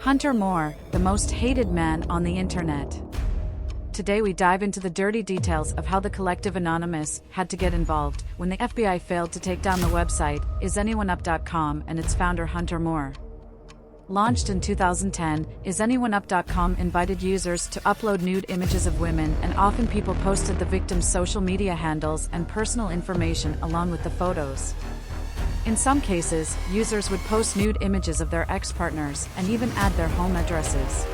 Hunter Moore, the most hated man on the internet. Today we dive into the dirty details of how the collective Anonymous had to get involved when the FBI failed to take down the website isanyoneup.com and its founder Hunter Moore. Launched in 2010, isanyoneup.com invited users to upload nude images of women, and often people posted the victims' social media handles and personal information along with the photos. In some cases, users would post nude images of their ex-partners and even add their home addresses.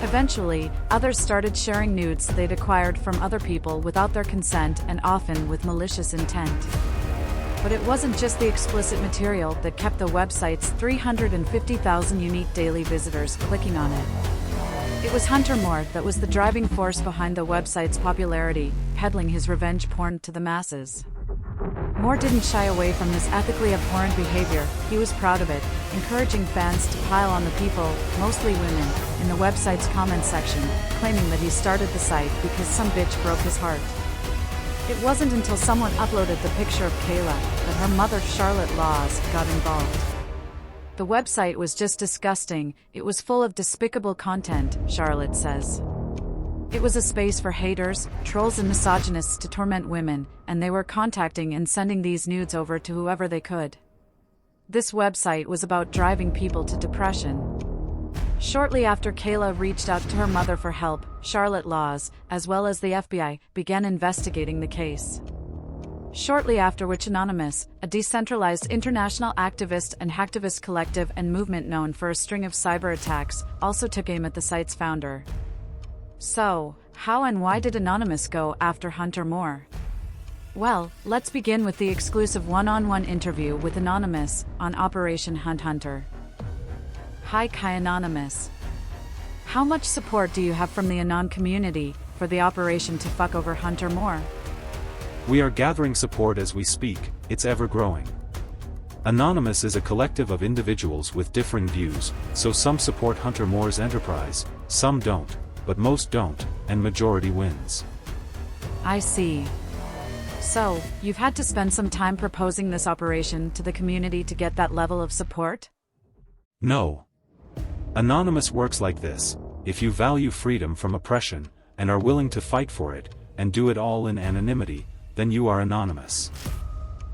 Eventually, others started sharing nudes they'd acquired from other people without their consent and often with malicious intent. But it wasn't just the explicit material that kept the website's 350,000 unique daily visitors clicking on it. It was Hunter Moore that was the driving force behind the website's popularity, peddling his revenge porn to the masses. Moore didn't shy away from his ethically abhorrent behavior. He was proud of it, encouraging fans to pile on the people, mostly women, in the website's comments section, claiming that he started the site because some bitch broke his heart. It wasn't until someone uploaded the picture of Kayla that her mother, Charlotte Laws, got involved. The website was just disgusting. It was full of despicable content, Charlotte says. It was a space for haters, trolls and misogynists to torment women, and they were contacting and sending these nudes over to whoever they could. This website was about driving people to depression. Shortly after Kayla reached out to her mother for help, Charlotte Laws, as well as the FBI, began investigating the case. Shortly after which Anonymous, a decentralized international activist and hacktivist collective and movement known for a string of cyber attacks, also took aim at the site's founder. So, how and why did Anonymous go after Hunter Moore? Well, let's begin with the exclusive one-on-one interview with Anonymous on Operation Hunt Hunter. Hi Anonymous. How much support do you have from the Anon community for the operation to fuck over Hunter Moore? We are gathering support as we speak. It's ever-growing. Anonymous is a collective of individuals with differing views, so some support Hunter Moore's enterprise, some don't, but most don't, and majority wins. I see. So, you've had to spend some time proposing this operation to the community to get that level of support? No. Anonymous works like this: if you value freedom from oppression, and are willing to fight for it, and do it all in anonymity, then you are Anonymous.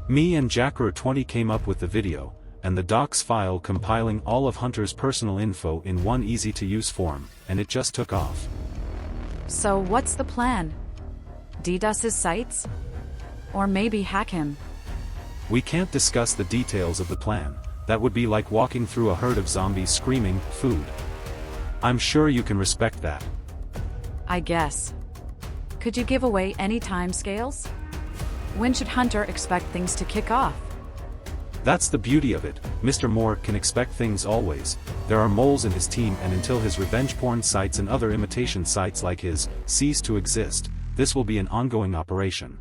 Me and Jacker20 came up with the video, and the docs file compiling all of Hunter's personal info in one easy-to-use form, and it just took off. So what's the plan? DDoS his sites? Or maybe hack him? We can't discuss the details of the plan. That would be like walking through a herd of zombies screaming, "Food." I'm sure you can respect that. I guess. Could you give away any timescales? When should Hunter expect things to kick off? That's the beauty of it. Mr. Moore can expect things always. There are moles in his team, and until his revenge porn sites and other imitation sites like his cease to exist, this will be an ongoing operation.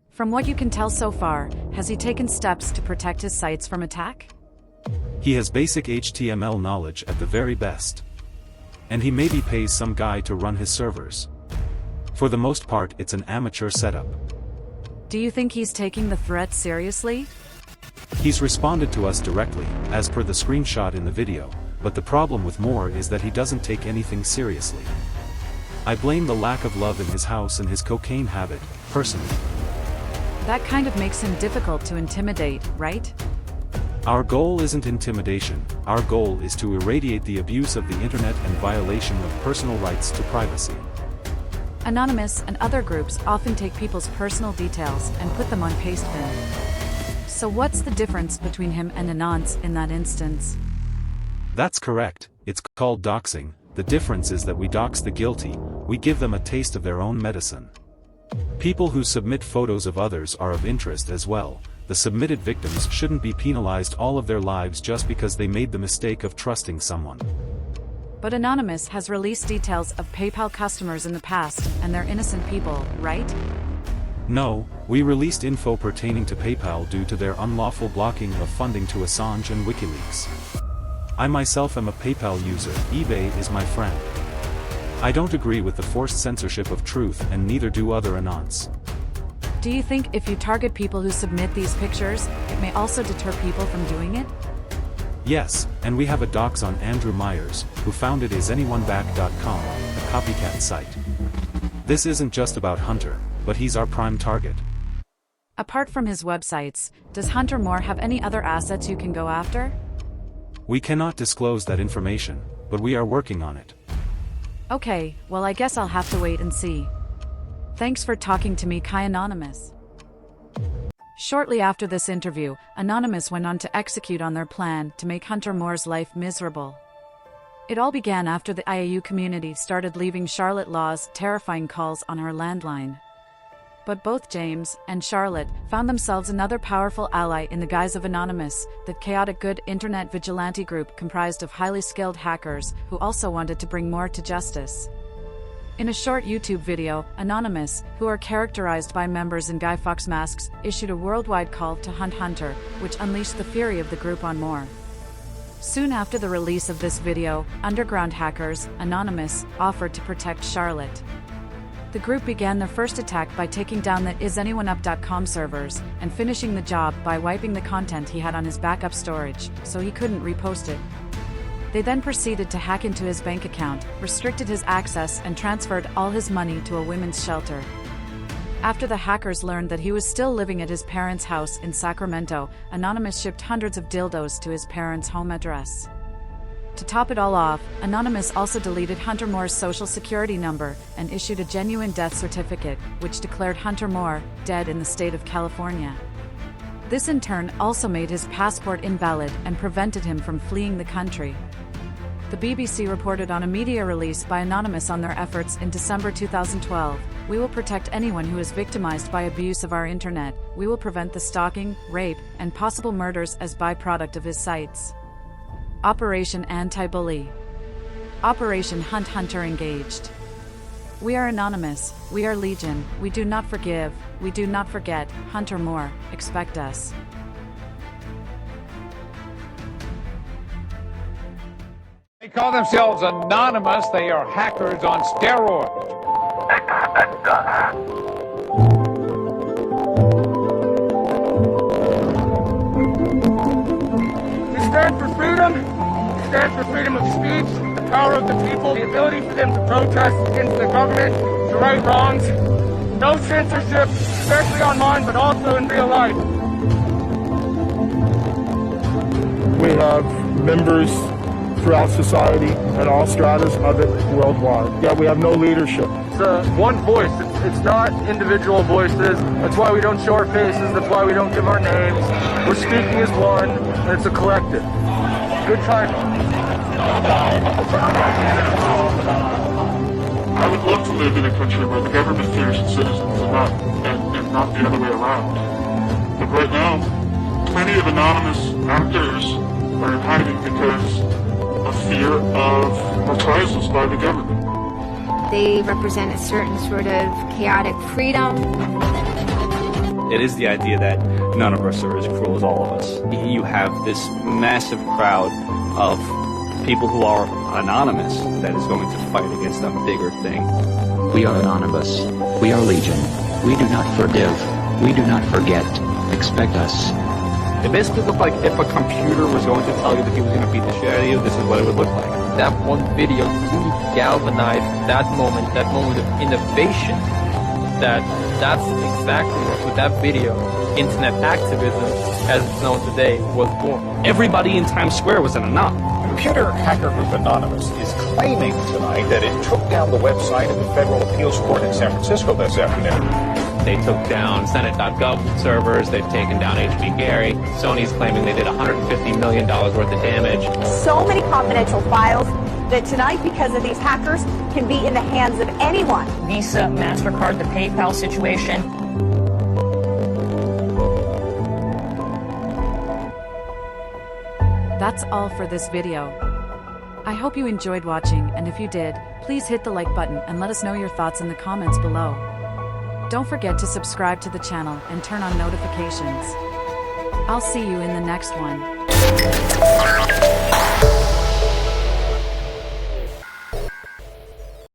From what you can tell so far, has he taken steps to protect his sites from attack? He has basic HTML knowledge at the very best. And he maybe pays some guy to run his servers. For the most part, it's an amateur setup. Do you think he's taking the threat seriously? He's responded to us directly, as per the screenshot in the video, but the problem with Moore is that he doesn't take anything seriously. I blame the lack of love in his house and his cocaine habit, personally. That kind of makes him difficult to intimidate, right? Our goal isn't intimidation. Our goal is to irradiate the abuse of the internet and violation of personal rights to privacy. Anonymous and other groups often take people's personal details and put them on pastebin. So what's the difference between him and Anons in that instance? That's correct. It's called doxing. The difference is that we dox the guilty. We give them a taste of their own medicine. People who submit photos of others are of interest as well. The submitted victims shouldn't be penalized all of their lives just because they made the mistake of trusting someone. But Anonymous has released details of PayPal customers in the past, and they're innocent people, right? No, we released info pertaining to PayPal due to their unlawful blocking of funding to Assange and WikiLeaks. I myself am a PayPal user. eBay is my friend. I don't agree with the forced censorship of truth, and neither do other Anons. Do you think if you target people who submit these pictures, it may also deter people from doing it? Yes, and we have a dox on Andrew Myers, who founded isanyoneup.com, a copycat site. This isn't just about Hunter, but he's our prime target. Apart from his websites, does Hunter Moore have any other assets you can go after? We cannot disclose that information, but we are working on it. Okay, well I guess I'll have to wait and see. Thanks for talking to me, Kai Anonymous. Shortly after this interview, Anonymous went on to execute on their plan to make Hunter Moore's life miserable. It all began after the IAU community started leaving Charlotte Law's terrifying calls on her landline. But both James and Charlotte found themselves another powerful ally in the guise of Anonymous, the chaotic good internet vigilante group comprised of highly skilled hackers who also wanted to bring Moore to justice. In a short YouTube video, Anonymous, who are characterized by members in Guy Fawkes masks, issued a worldwide call to hunt Hunter, which unleashed the fury of the group on Moore. Soon after the release of this video, underground hackers, Anonymous, offered to protect Charlotte. The group began their first attack by taking down the isanyoneup.com servers and finishing the job by wiping the content he had on his backup storage, so he couldn't repost it. They then proceeded to hack into his bank account, restricted his access, and transferred all his money to a women's shelter. After the hackers learned that he was still living at his parents' house in Sacramento, Anonymous shipped hundreds of dildos to his parents' home address. To top it all off, Anonymous also deleted Hunter Moore's social security number and issued a genuine death certificate, which declared Hunter Moore dead in the state of California. This in turn also made his passport invalid and prevented him from fleeing the country. The BBC reported on a media release by Anonymous on their efforts in December 2012. "We will protect anyone who is victimized by abuse of our internet. We will prevent the stalking, rape, and possible murders as byproduct of his sites." Operation Anti-Bully. Operation Hunt Hunter engaged. We are Anonymous, we are Legion, we do not forgive, we do not forget. Hunter Moore, expect us. They call themselves Anonymous. They are hackers on steroids. We stand for freedom. We stand for freedom of speech, the power of the people, the ability for them to protest against the government, to right wrongs. No censorship, especially online, but also in real life. We have members throughout society and all stratas of it worldwide. Yet we have no leadership. It's one voice. It's not individual voices. That's why we don't show our faces. That's why we don't give our names. We're speaking as one, and it's a collective. Good timing. I would love to live in a country where the government fears its citizens and not the other way around. But right now, plenty of anonymous actors are in hiding because of fear of reprisals by the government. They represent a certain sort of chaotic freedom. It is the idea that none of us are as cruel as all of us. You have this massive crowd of people who are anonymous that is going to fight against a bigger thing. We are Anonymous. We are Legion. We do not forgive. We do not forget. Expect us. It basically looked like if a computer was going to tell you that he was going to beat the shit out of you, this is what it would look like. That one video really galvanized that moment of innovation. That's exactly with that video, internet activism, as it's known today, was born. Everybody in Times Square was an anon. Computer hacker group Anonymous is claiming tonight that it took down the website of the Federal Appeals Court in San Francisco this afternoon. They took down Senate.gov servers, they've taken down HB Gary. Sony's claiming they did $150 million worth of damage. So many confidential files that tonight, because of these hackers, can be in the hands of anyone. Visa, MasterCard, the PayPal situation. That's all for this video. I hope you enjoyed watching, and if you did, please hit the like button and let us know your thoughts in the comments below. Don't forget to subscribe to the channel and turn on notifications. I'll see you in the next one.